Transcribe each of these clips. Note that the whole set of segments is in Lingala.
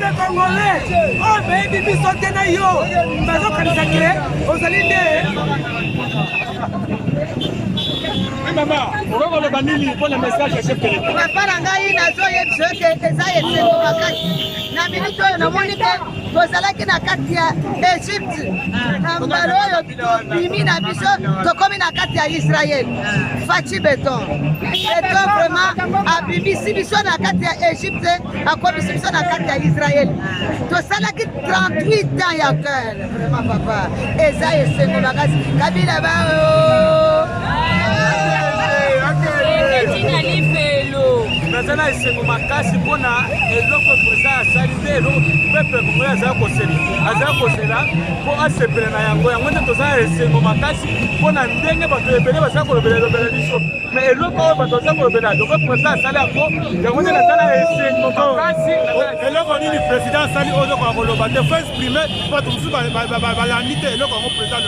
peuple congolais, oh baby, bisote na yo, bazo kanisake, ozalinde. Maman, on va le banini pour le message à chef de l'État. Papa ngai nazo yebsote ezaye seko makati. Na minute oyo namoni ke tozalaki na kati ya Egypte. Na mbalo oyo bimi na biso tokomi na kati ya Israël. Fachi Beton. Beton vraiment abibisi biso na kati ya Egypte, akomisi biso na kati ya Israël. Tozalaki 38 ans ya cœur. Vraiment papa. Ezaye seko makati. Kabila bao. Nazana esengo makasi mpona eloko eza asali nde eloko pepe congolais azala kosela mpo asepela na yango nde tozala esengo makasi mpona ndenge bato ebele bazala kolobela biso me eloko oyo bato baza kolobela eloko président asali yango nde nazala esengo makasi. Eloko nini président asali oyo eloko ya koloba te fo exprime bato mosusu balandi te eloko yango président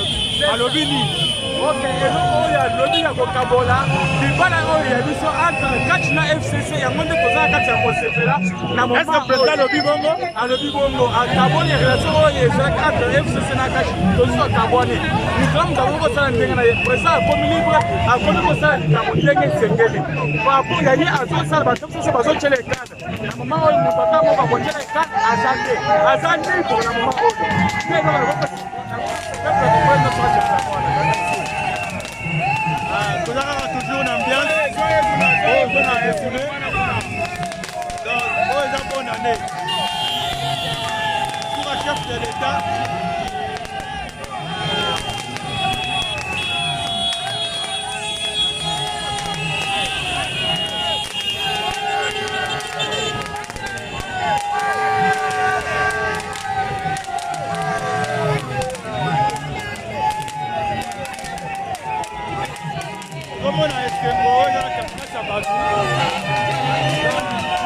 alobi nini. Ok, eloko oyo alobi ya kokabola libala oyo ya biso entre kati na FCC yango nde tozala kati ya kosepela na moment alobi bongo akaboni relation oyo ezalaki entre FCC na kati tozusu akaboni likambo akomi kosala ndenge na ye président akomi libre akomi kosala likambo ndenge esengeli papo ya ye azosala bato mosusu bazotyela ekade na moment oyo moto ata moko akotyela ekade aza te aza libre na moment oyo toujours une ambiance. Bonne année. Pour un chef de l'État.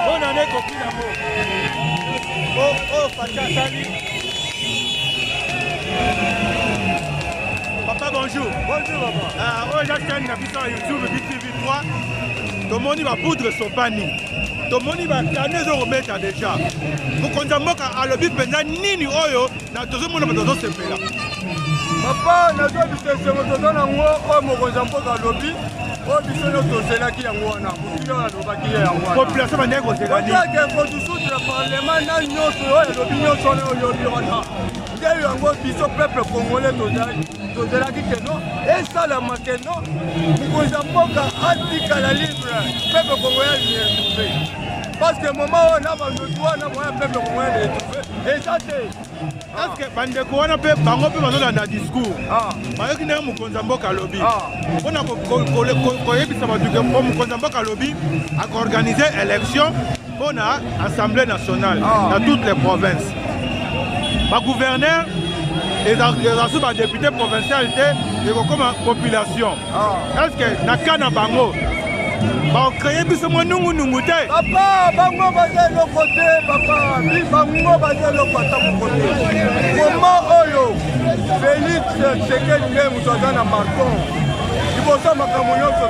Bonne année, copine d'amour. Oh, Fatia, salut. Papa, bonjour. Bonjour, papa. J'attends une émission sur YouTube, BTV3. Tout le monde va poudre son panier. Tout le monde va canner son remettre déjà. Vous comptez à l'objet pendant Nini Oyo, dans tout le monde va se faire. Papa, nous avons dit que c'est mon tour à l'objet. Oh, biso no tozelaki yango wana mokili oyo alobaki ye yango wana population bandenge kozelaki otiake kodusutra parlement na nyonso oyo elobi nyonso wana oyobi wana nde yango biso peuple congolais tozelaki keno esalama keno mokonzi ya mboka atikala libre peuple congolais lietrouve parce que moment oyo na bandoki wana moya peuple congolais lietrouve eza te parce que bandeko wana mpe bango mpe bazolanda discours bayoki ndenge mokonzi ya mboka alobi mpona koyebisa bato ke mpo mokonzi ya mboka alobi akoorganize élection mpona assemblée nationale dans toutes les provinces bagouverneur ezasu badéputé provincial te ekokoma population est ce que na ka na bango bakreye biso mwa nungunungu te papa bango baza eloko te papa bango baza eloko ata moko te moma oyo Félix Tshisekedi nde moto aza na marton liboso makambo nyonso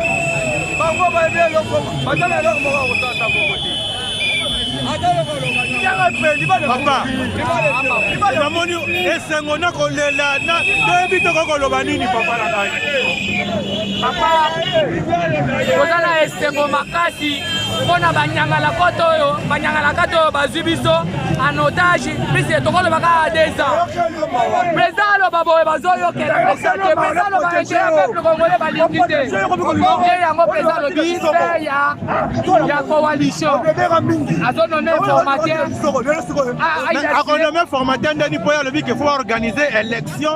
bango bayebi eloko baza na eloko moko akosala ata moko te papa namoni esengo na kolela toyebi tokokoloba nini papa na ngai papa toza na esengo makasi mpona banyangala-koto oyo bazwi biso en otage prise tokolobaka ya 2 ans président aloba boye bazoyokela président aloba ete ya peuple congolais balingi te nde yango président alobi fe ya coalition azonome formateur akonome formateur ndeni mpo ye alobi ke fo organiser élection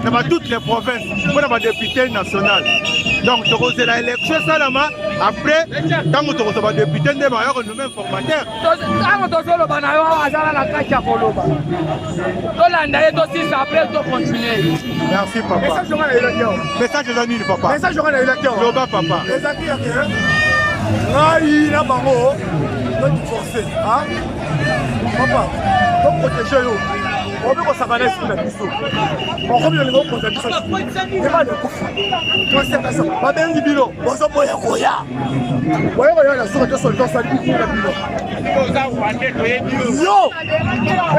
na toutes les provinces mpona badéputé national donc tokozela élection esalama après ntango tokozwa badéputé nde bayo konome formateur ntango tozoloba na yo azala na kati ya koloba tolanda ye tosisa après tocontinue. Merci papa. Message eza nini papa? Message eza nini loba papa? ezaki yake ngai na bango toforce papa toprotege yo on veut qu'on s'avanesse sur la biso. On revient le gros biso. Il va de coups. Toi c'est pas ça. Pas bien libilo. On s'en boya koya. Boya koya la sourate sur le temps ça dit la bilo. Yo.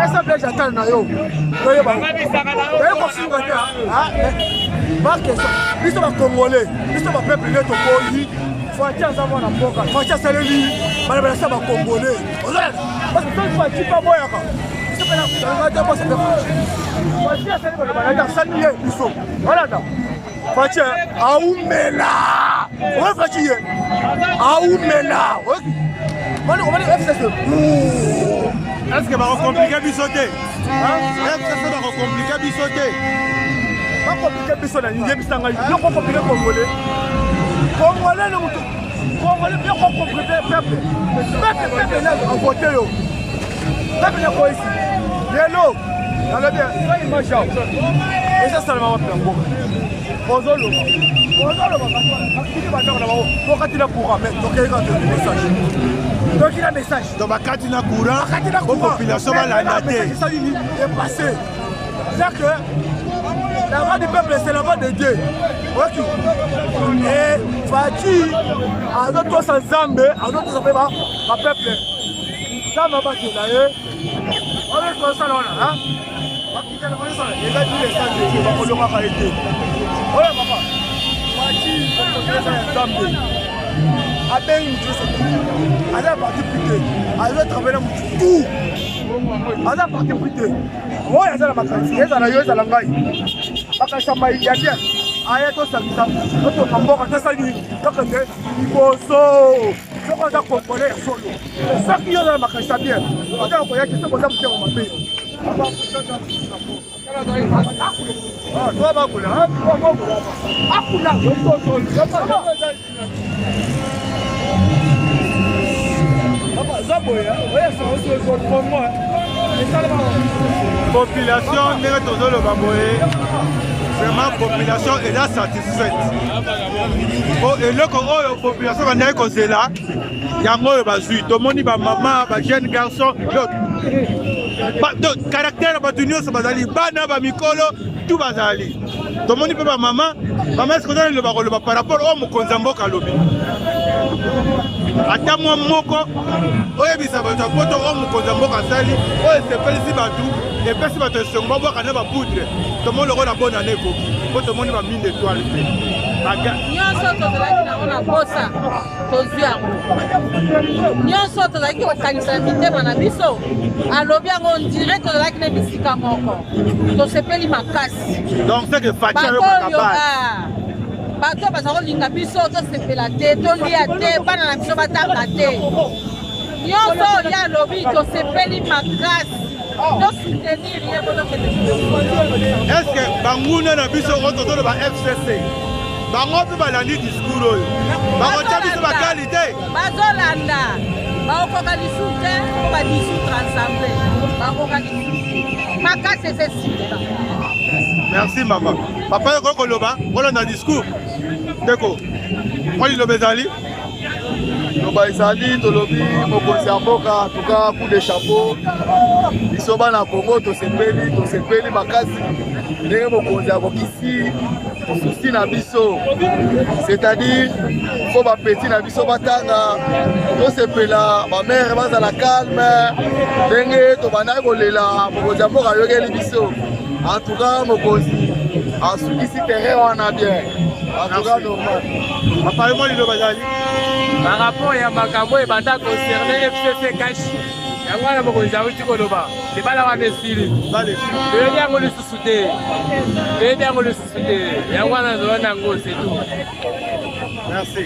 Essa blague j'attends na yo. Yo ba. Yo ko singa ta. Ah. Marque ça. Biso ba congolais. Biso ba peuple net au pays. Fatia nzambo na mboka. Fatia saleli. Bana bana sa ba congolais. Parce que toi tu vas pas boya ka. C'est pas la d'abord c'est Fatia saleli ba bana saleli biso. Voilà da. Fatia aumela. Ouais Fatia. Aumela. On va aller FCC. Est-ce que va compliquer bisoté? FCC va compliquer bisoté. Pas compliqué bisoté, il y a bisanga. Il y a compliqué congolais. Congolais le mouton. Congolais bien compliqué peuple. Peuple là en voter yo. Peuple là quoi ici? Hello. Allez bien, ça il marche. Et ça ça va pas bien. Bonzolo. Bonzolo va. Akili va dans là-bas. Pour quand il a courant, mais donc il a un message. Donc il a un message. Donc quand il a courant, la population va la dater. Ça est passé. C'est que la voix du peuple c'est la voix de Dieu. Ok. Et Fati, à notre Zambé, à notre peuple. Ça va pas là. On est comme ça là. Hein? Les gars disent les sangs de Dieu, on l'aura arrêté. Voilà papa. Fati, Zambé. Aben tout. Allez parti plus allez travailler tout. Allez parti plus ouais ça la makansi ça la yo ça la ngai bakasha mai ya bien aya to sabisa to kamboka to sali to kende iboso to ko da ko pole solo ça qui yo la makasha bien on da ko ya ki to ko da mte mo mabe papa ah toi ba kula ah toi ba kula akula population ndenge tozoloba boye vraiment population eza satisfaite po eloko oyo population bandaki kozela yango oyo bazwi tomoni bamama bajeune garçon caractère ya bato nyonso bazali bana bamikolo tu bazali tomoni mpe bamama eskoza liloba koloba par rapport oyo mokonzi ya mboka alobi ata mwa moko oyebisa bato ya poto oyo mokonzi ya mboka asali oyo esepelisi bato epesi bato esongo babwaka na bapoudre tomoni lokola bona na ekoki po tomoni bamine étoile mpe nyonso tozalaki nango na posa tozwi yango nyonso tozalaki kokanisa mitema na biso alobi yango ondire tozalaki na bisika moko tosepeli makasi donc c'est que Fatia bato baza kolinga biso tosepela te tolia te bana na biso batanga te nyonso oyo alobi tosepeli makasi tosoutenir ye est-ce que banguna na biso oyo tozoloba FCC bango mpe balandi discours oyo bakotia biso bakalite bazolanda bakokoka lisu te po badisutre ensemble bakokoka lisu makasi ezesika. Merci maman. Papa yoko koloba, kolanda discours. Deko. Kwa liloba ezali? Loba ezali tolobi mokonzi ya mboka en tout cas coup de chapeau. Biso bana Congo tosepeli makasi. Ndenge mokonzi akokisi susi na biso. C'est-à-dire faut ba petit na biso batanga tosepela ba mère bazala calme. Ndenge to bana kolela mokonzi ya mboka yokeli biso. En tout cas, mokonzi asukisi terrain wana bien. En tout cas, normal. Apparemment, il bazali. Par rapport à makambo et banda concerné FCC cash. Yangwana mokonzi awuti koloba. Le bala wana esili. Bale. Le yango le susute. Le yango le susute. Yangwana zona ngo c'est tout. Merci.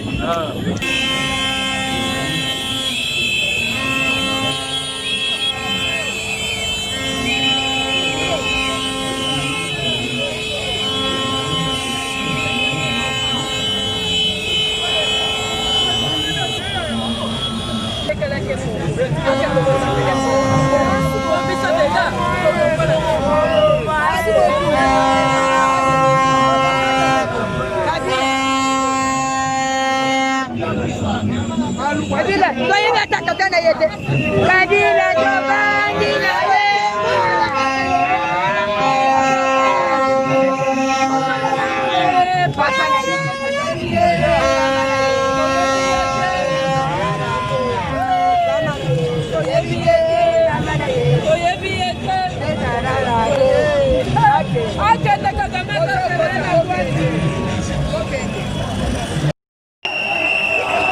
Kabila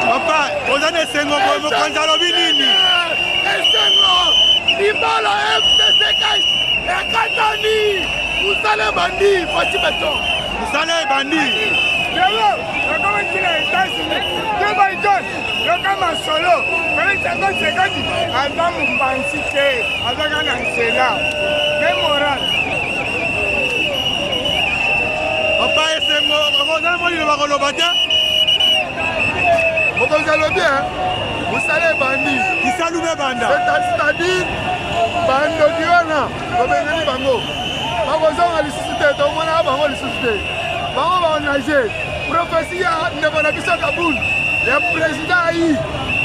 Papa, ozane sengo mo kanzalo binini. Esengo, libala FCC cash. Ekatani, musale bandi, fati beton. Musale bandi. Lelo, kama kila États-Unis, kama John, kama solo, kama chako chekati, adamu pansike, adaka na nsela. Memoral. Papa esengo, ozane mo liloba koloba te. Mokozalo bien, musale bandi. Kisalume banda. C'est-à-dire, bando diwana, kobengani bango. Bakozonga lisusu te, tomona bango lisusu te. Bango baonage, prophétie ya ndeko na biso Kaboul, ya président ayi,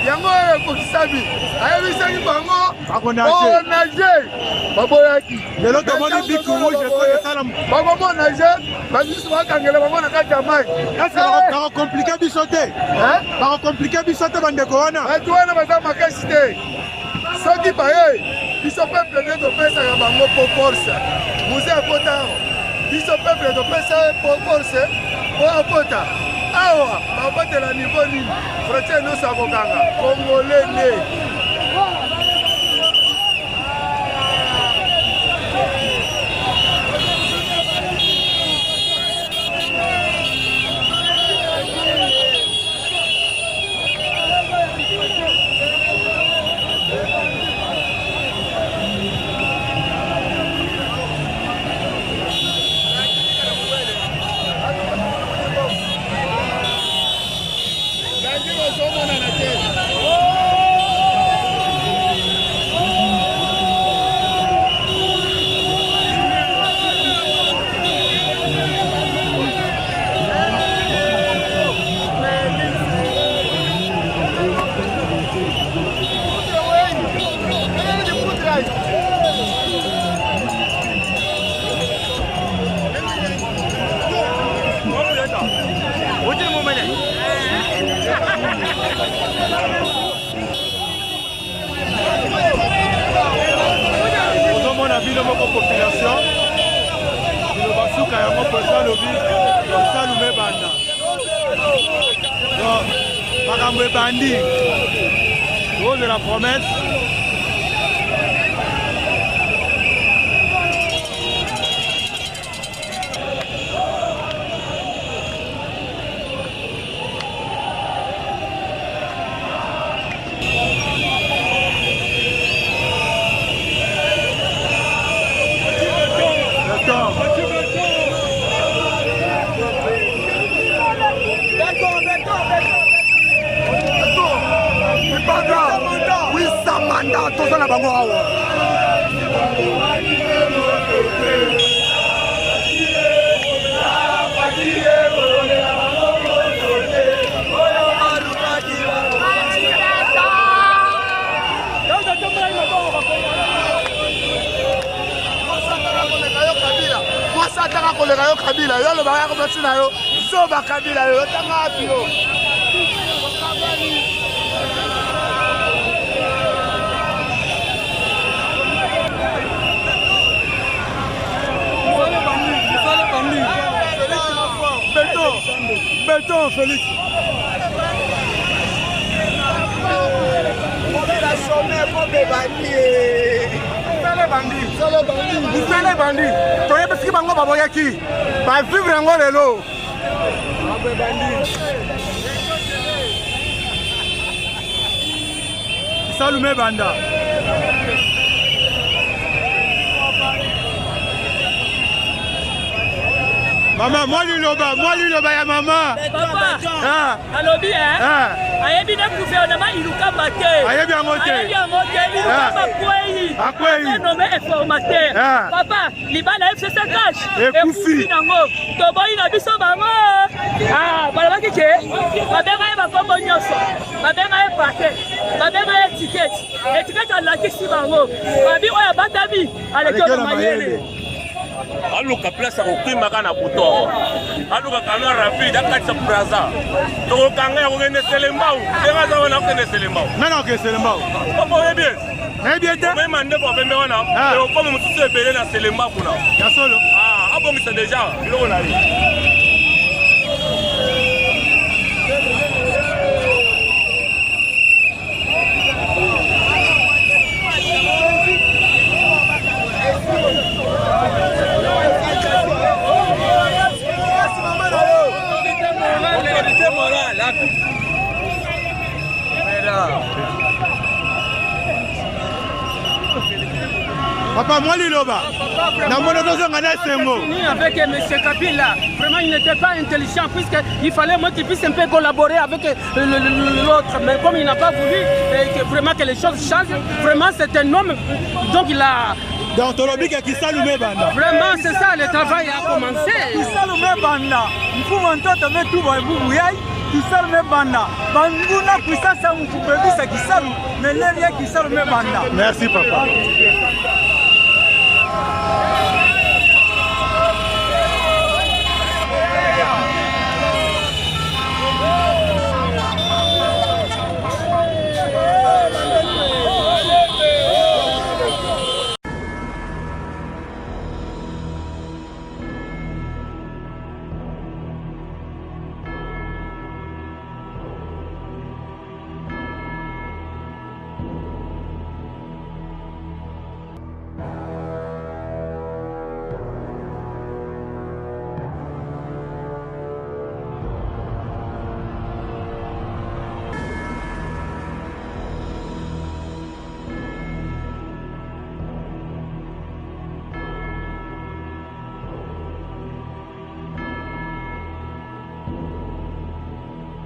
yango ekokisabi. Ayebisaki bango, baonage, baboyaki. Lelo tomoni bic rouge ekoyesala. Bakomonage, bamisusu bakangela bango na kati ya mai. Bakokomplike biso te. Bakokomplike biso te bandeko wana. Bato wana baza makasi te. Soki baye, biso peuple nde topesaka bango po force. Muze akota awa. Biso peuple topesa po force po akota. Awa, bakotela niveau nini? Frontiere nyonso akokanga. Congolais nde. Ozomona bino moko population. Bino basuka yango pesa lobi. Salume banda. Donc, makambo ebandi. Ose la promesse. Toza na bango awa. Mwasa ataka koleka yo Kabila, yo lo baya komasi na yo, so ba Kabila yo, tanga api yo. Béton, Félix. Musale bandi. Toyebe siki bango baboyaki. Ba vivre yango lelo. Salume banda. Maman, moi liloba ya maman. Papa, alobi ayebi na gouvernement ilukamba te. Ayebi yango te. Ilukamba kwei. Nommé informateur. Papa, libala FCC cash. Ekufi nango. Toboyi na biso bango. Balabaki ke. Babenga ye bakombo nyonso. Babenga ye paquet. Babenga ye ticket. Etiquette alakisi bango. Babi oya batabi aleke na mayele. aluka place ya kokimaka na buto aluka kana rapide akatsa braza to kanga ya kugene selembao denga za wana kugene selembao nana ke selembao papa we bien na bien te mais mande po pembe wana e comme mususu ebele na selembao kuna ya solo abongisa déjà biloko na ye Papa, moi, Liloba, avec M. Kabila, vraiment il n'était pas intelligent puisqu'il fallait moi qu'il puisse un peu collaborer avec l'autre. Mais comme il n'a pas voulu vraiment que les choses changent, vraiment c'est un homme, donc il a... Donc, vraiment c'est ça, le travail a commencé. Merci papa.